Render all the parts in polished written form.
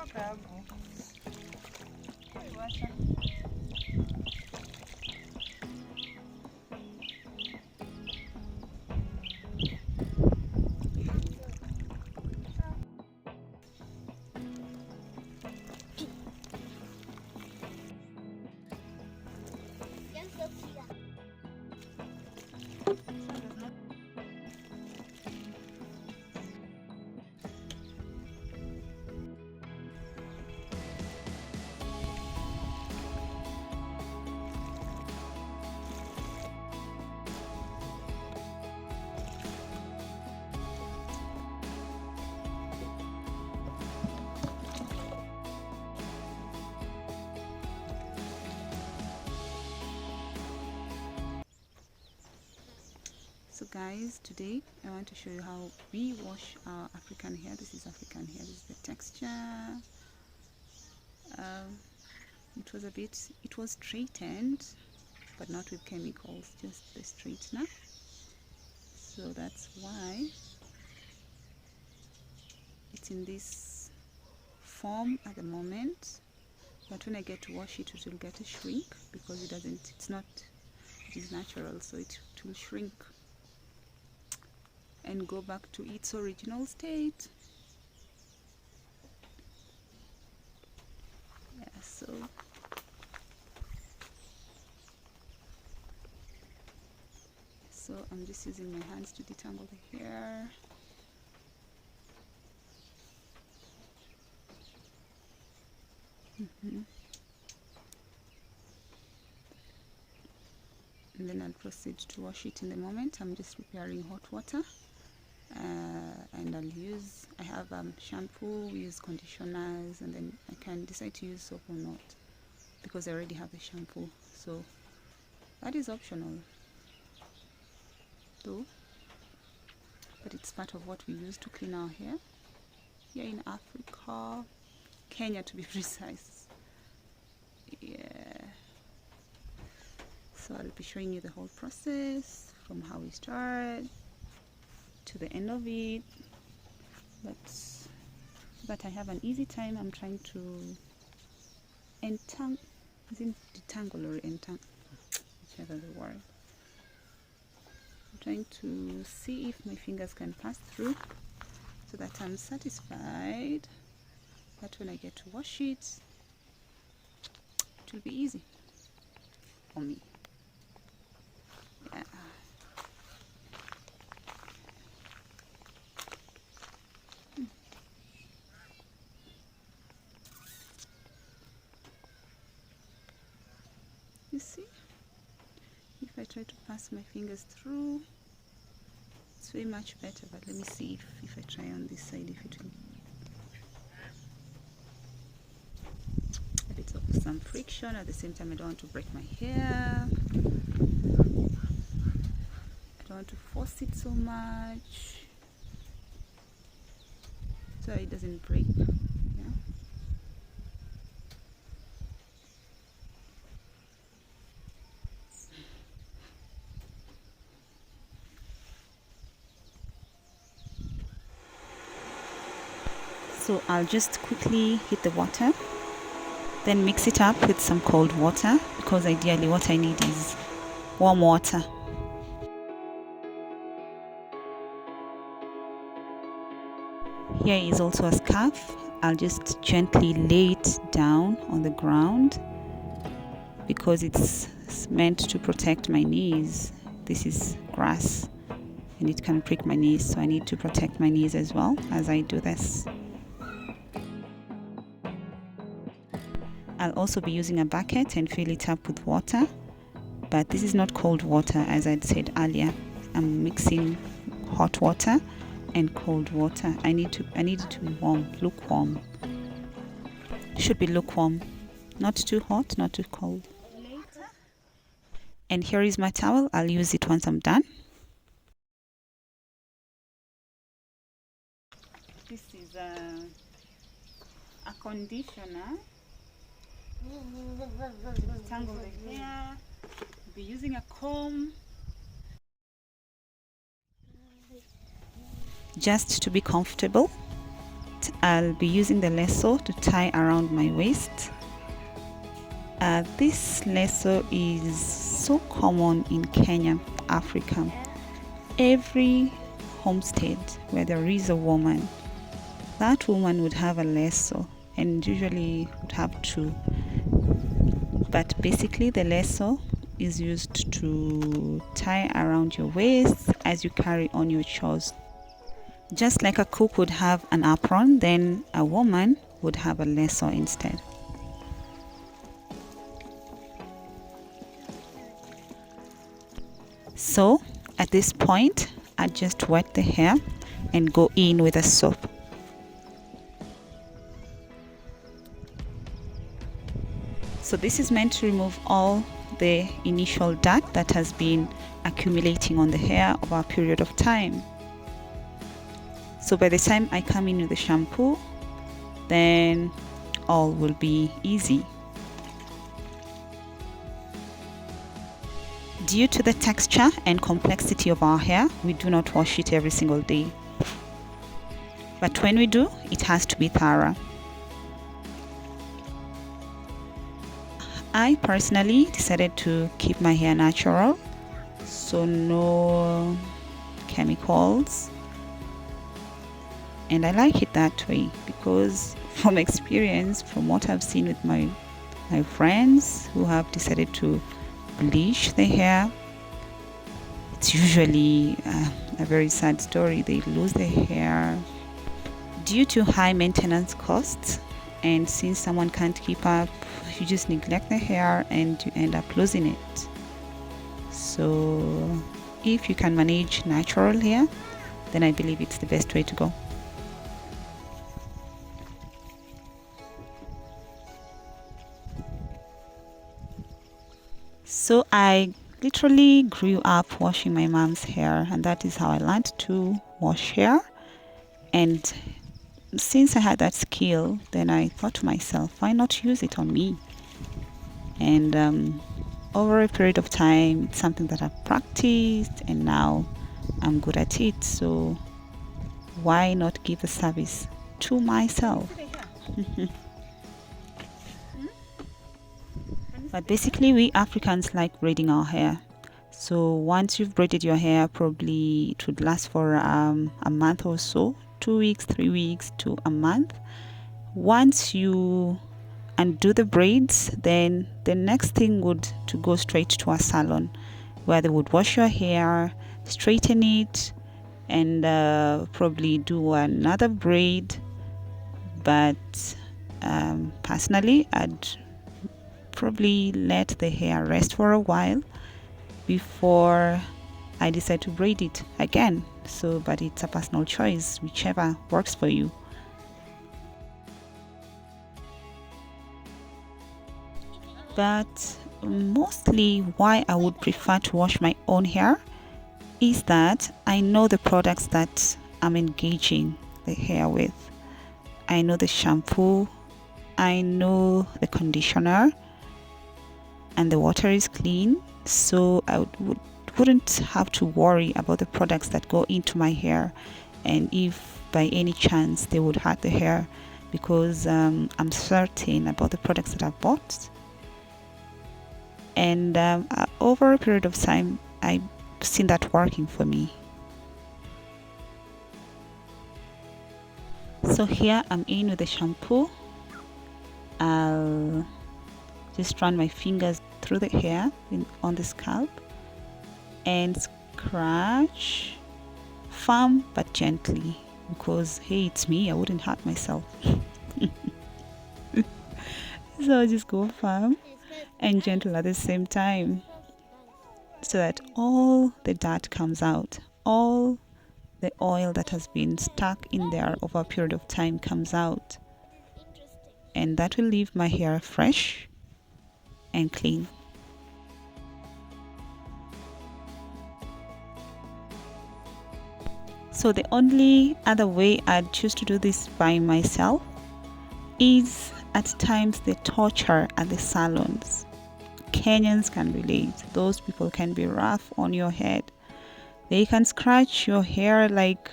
trouble. Hey, what's up? So guys, today I want to show you how we wash our African hair. This is African hair. This is the texture. It was straightened, but not with chemicals, just the straightener. So that's why it's in this form at the moment. But when I get to wash it, it will get a shrink because it is natural, so it will shrink and go back to its original state. Yeah, so I'm just using my hands to detangle the hair. And then I'll proceed to wash it in the moment. I'm just preparing hot water, and I have shampoo, we use conditioners, and then I can decide to use soap or not because I already have the shampoo, so that is optional though, but it's part of what we use to clean our hair here in Africa, Kenya to be precise. Yeah, so I'll be showing you the whole process from how we start to the end of it, but I have an easy time. I'm trying to detangle or entangle, whichever the word. I'm trying to see if my fingers can pass through so that I'm satisfied that when I get to wash it, it will be easy for me. Yeah. You see, if I try to pass my fingers through, it's way much better, but let me see if I try on this side, if it will. A bit of some friction. At the same time, I don't want to break my hair. I don't want to force it so much so it doesn't break. Yeah. So I'll just quickly heat the water, then mix it up with some cold water, because ideally what I need is warm water. Here is also a scarf. I'll just gently lay it down on the ground because it's meant to protect my knees. This is grass and it can prick my knees, so I need to protect my knees as well as I do this. I'll also be using a bucket and fill it up with water, but this is not cold water. As I'd said earlier, I'm mixing hot water and cold water. I need it to be warm, lukewarm. Should be lukewarm, not too hot, not too cold. And here is my towel. I'll use it once I'm done. This is a conditioner. Tangle the hair. I'll be using a comb just to be comfortable. point, I'll be using the lasso to tie around my waist. This lasso is so common in Kenya, Africa. Every homestead where there is a woman, that woman would have a lasso, and usually would have two. But basically the lasso is used to tie around your waist as you carry on your chores. Just like a cook would have an apron, then a woman would have a lasso instead. So at this point, I just wet the hair and go in with a soap. So this is meant to remove all the initial dirt that has been accumulating on the hair over a period of time. So by the time I come in with the shampoo, then all will be easy. Due to the texture and complexity of our hair, we do not wash it every single day. But when we do, it has to be thorough. I personally decided to keep my hair natural, so no chemicals, and I like it that way because from experience, from what I've seen with my friends who have decided to bleach their hair, it's usually a very sad story. They lose their hair due to high maintenance costs, and since someone can't keep up, you just neglect the hair and you end up losing it. So if you can manage natural hair, then I believe it's the best way to go. So I literally grew up washing my mom's hair, and that is how I learned to wash hair. And since I had that skill, then I thought to myself, why not use it on me? And over a period of time, it's something that I've practiced, and now I'm good at it. So why not give the service to myself? But basically, we Africans like braiding our hair. So once you've braided your hair, probably it would last for a month or so, 2 weeks, 3 weeks to a month. Once you undo the braids, then the next thing would to go straight to a salon where they would wash your hair, straighten it, and probably do another braid. But personally, I'd probably let the hair rest for a while before I decide to braid it again. So, but it's a personal choice, whichever works for you. But mostly why I would prefer to wash my own hair is that I know the products that I'm engaging the hair with. I know the shampoo, I know the conditioner, and the water is clean, so I wouldn't have to worry about the products that go into my hair, and if by any chance they would hurt the hair, because I'm certain about the products that I've bought. And over a period of time, I've seen that working for me. So here I'm in with the shampoo. I'll just run my fingers through the hair on the scalp and scratch firm but gently, because hey, it's me, I wouldn't hurt myself. So I'll just go firm and gentle at the same time, so that all the dirt comes out, all the oil that has been stuck in there over a period of time comes out, and that will leave my hair fresh and clean. So the only other way I'd choose to do this by myself is at times the torture at the salons. Kenyans can relate. Those people can be rough on your head. They can scratch your hair like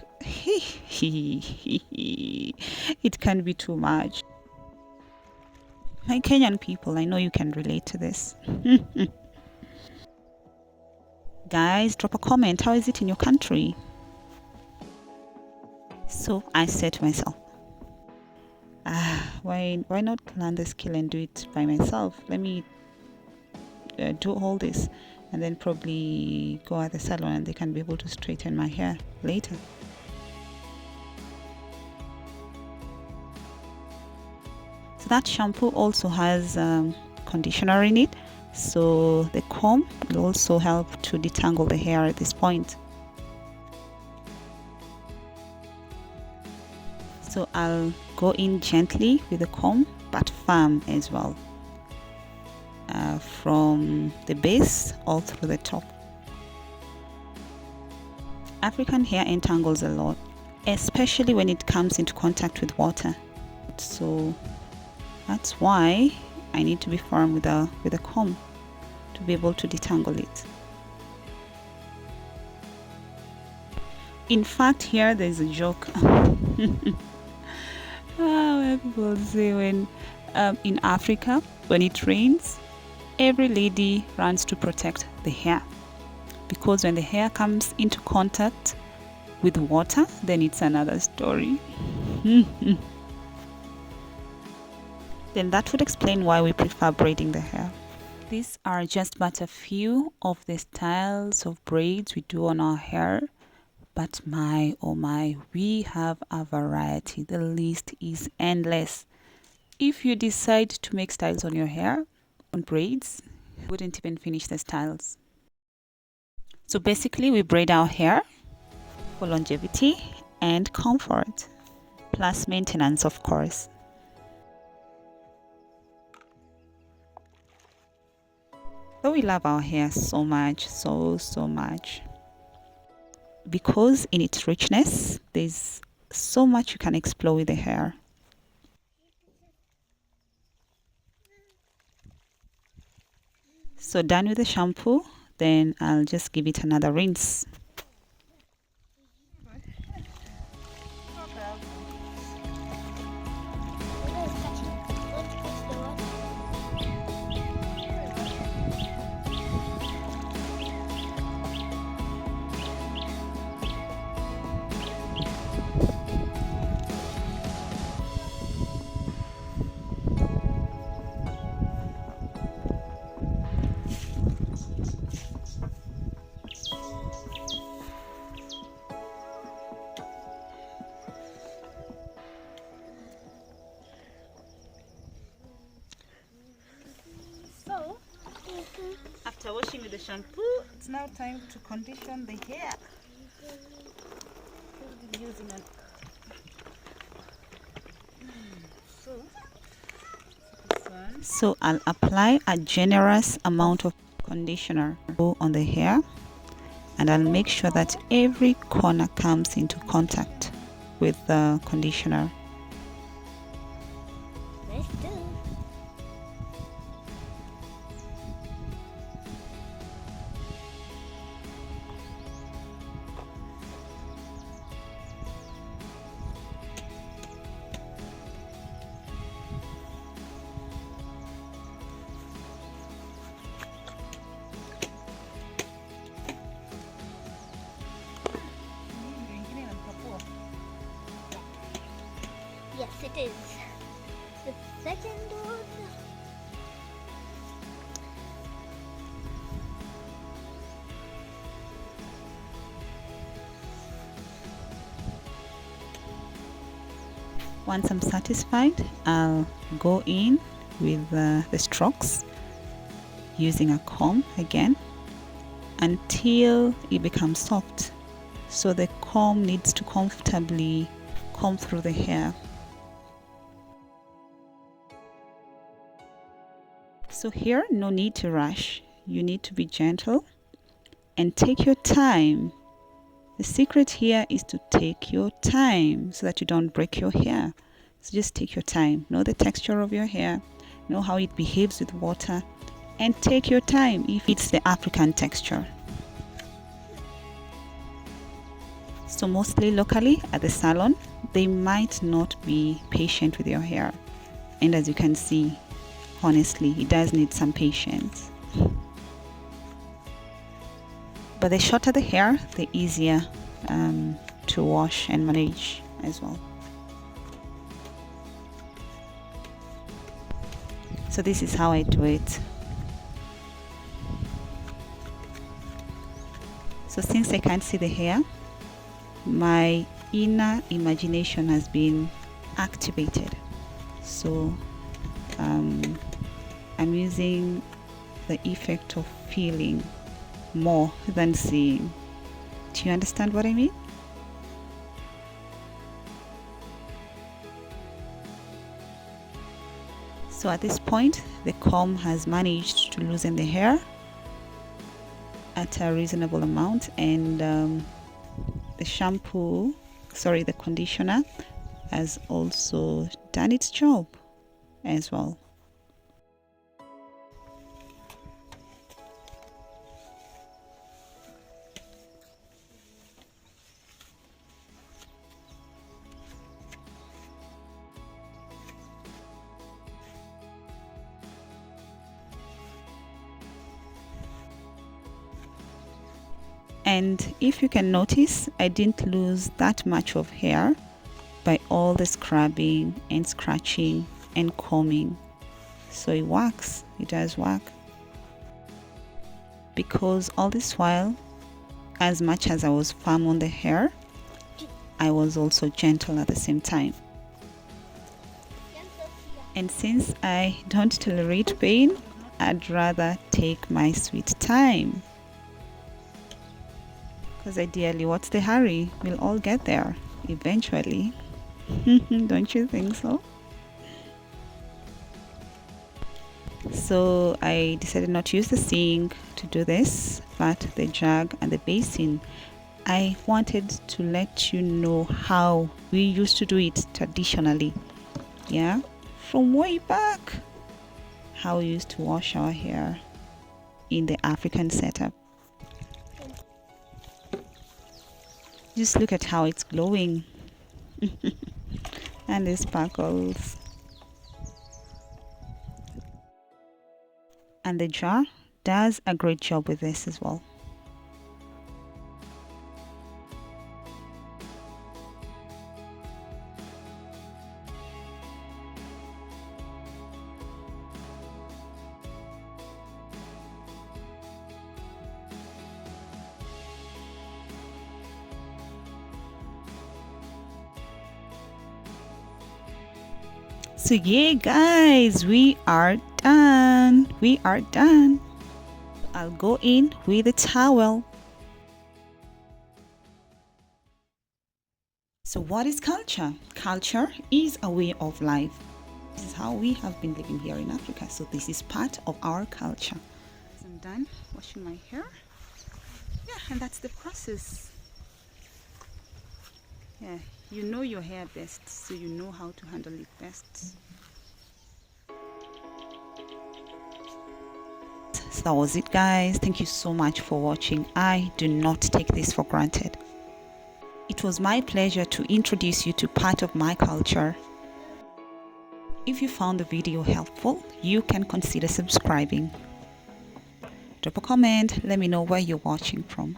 It can be too much. My Kenyan people, I know you can relate to this. Guys, drop a comment. How is it in your country? So I said to myself, why not learn the skill and do it by myself? Let me do all this and then probably go at the salon and they can be able to straighten my hair later. So that shampoo also has conditioner in it, so the comb will also help to detangle the hair at this point. So I'll go in gently with the comb but firm as well, from the base all through the top. African hair entangles a lot, especially when it comes into contact with water. So that's why I need to be firm with a comb to be able to detangle it. In fact, here there's a joke. Where people say when in Africa, when it rains, every lady runs to protect the hair, because when the hair comes into contact with water, then it's another story. Then that would explain why we prefer braiding the hair. These are just but a few of the styles of braids we do on our hair. But my, oh my, we have a variety. The list is endless. If you decide to make styles on your hair, on braids, you wouldn't even finish the styles. So basically, we braid our hair for longevity and comfort, plus maintenance, of course. Though we love our hair so much, so much, because in its richness, there's so much you can explore with the hair. So done with the shampoo, then I'll just give it another rinse. After washing with the shampoo, it's now time to condition the hair. Using so I'll apply a generous amount of conditioner on the hair, and I'll make sure that every corner comes into contact with the conditioner. Yes, it is. The second one. Once I'm satisfied, I'll go in with the strokes using a comb again until it becomes soft. So the comb needs to comfortably comb through the hair. So here, no need to rush. You need to be gentle and take your time. The secret here is to take your time so that you don't break your hair. So just take your time. Know the texture of your hair. Know how it behaves with water. And take your time if it's the African texture. So So mostly locally at the salon, they might not be patient with your hair. And as you can see, honestly, it does need some patience. But the shorter the hair, the easier to wash and manage as well. So this is how I do it. So since I can't see the hair, my inner imagination has been activated. So I'm using the effect of feeling more than seeing. Do you understand what I mean? So at this point, the comb has managed to loosen the hair at a reasonable amount, and the conditioner has also done its job as well. And if you can notice, I didn't lose that much of hair by all the scrubbing and scratching and combing. So it works, it does work. Because all this while, as much as I was firm on the hair, I was also gentle at the same time. And since I don't tolerate pain, I'd rather take my sweet time. Because ideally, what's the hurry? We'll all get there eventually. Don't you think so? So I decided not to use the sink to do this, but the jug and the basin. I wanted to let you know how we used to do it traditionally. Yeah, from way back. How we used to wash our hair in the African setup. Just look at how it's glowing. And the sparkles. And the jar does a great job with this as well. So yeah guys, we are done. We are done. I'll go in with a towel. So what is culture? Culture is a way of life. This is how we have been living here in Africa. So this is part of our culture. I'm done washing my hair. Yeah, and that's the process. Yeah, you know your hair best, so you know how to handle it best. So that was it guys. Thank you so much for watching. I do not take this for granted. It was my pleasure to introduce you to part of my culture. If you found the video helpful, you can consider subscribing. Drop a comment, let me know where you're watching from.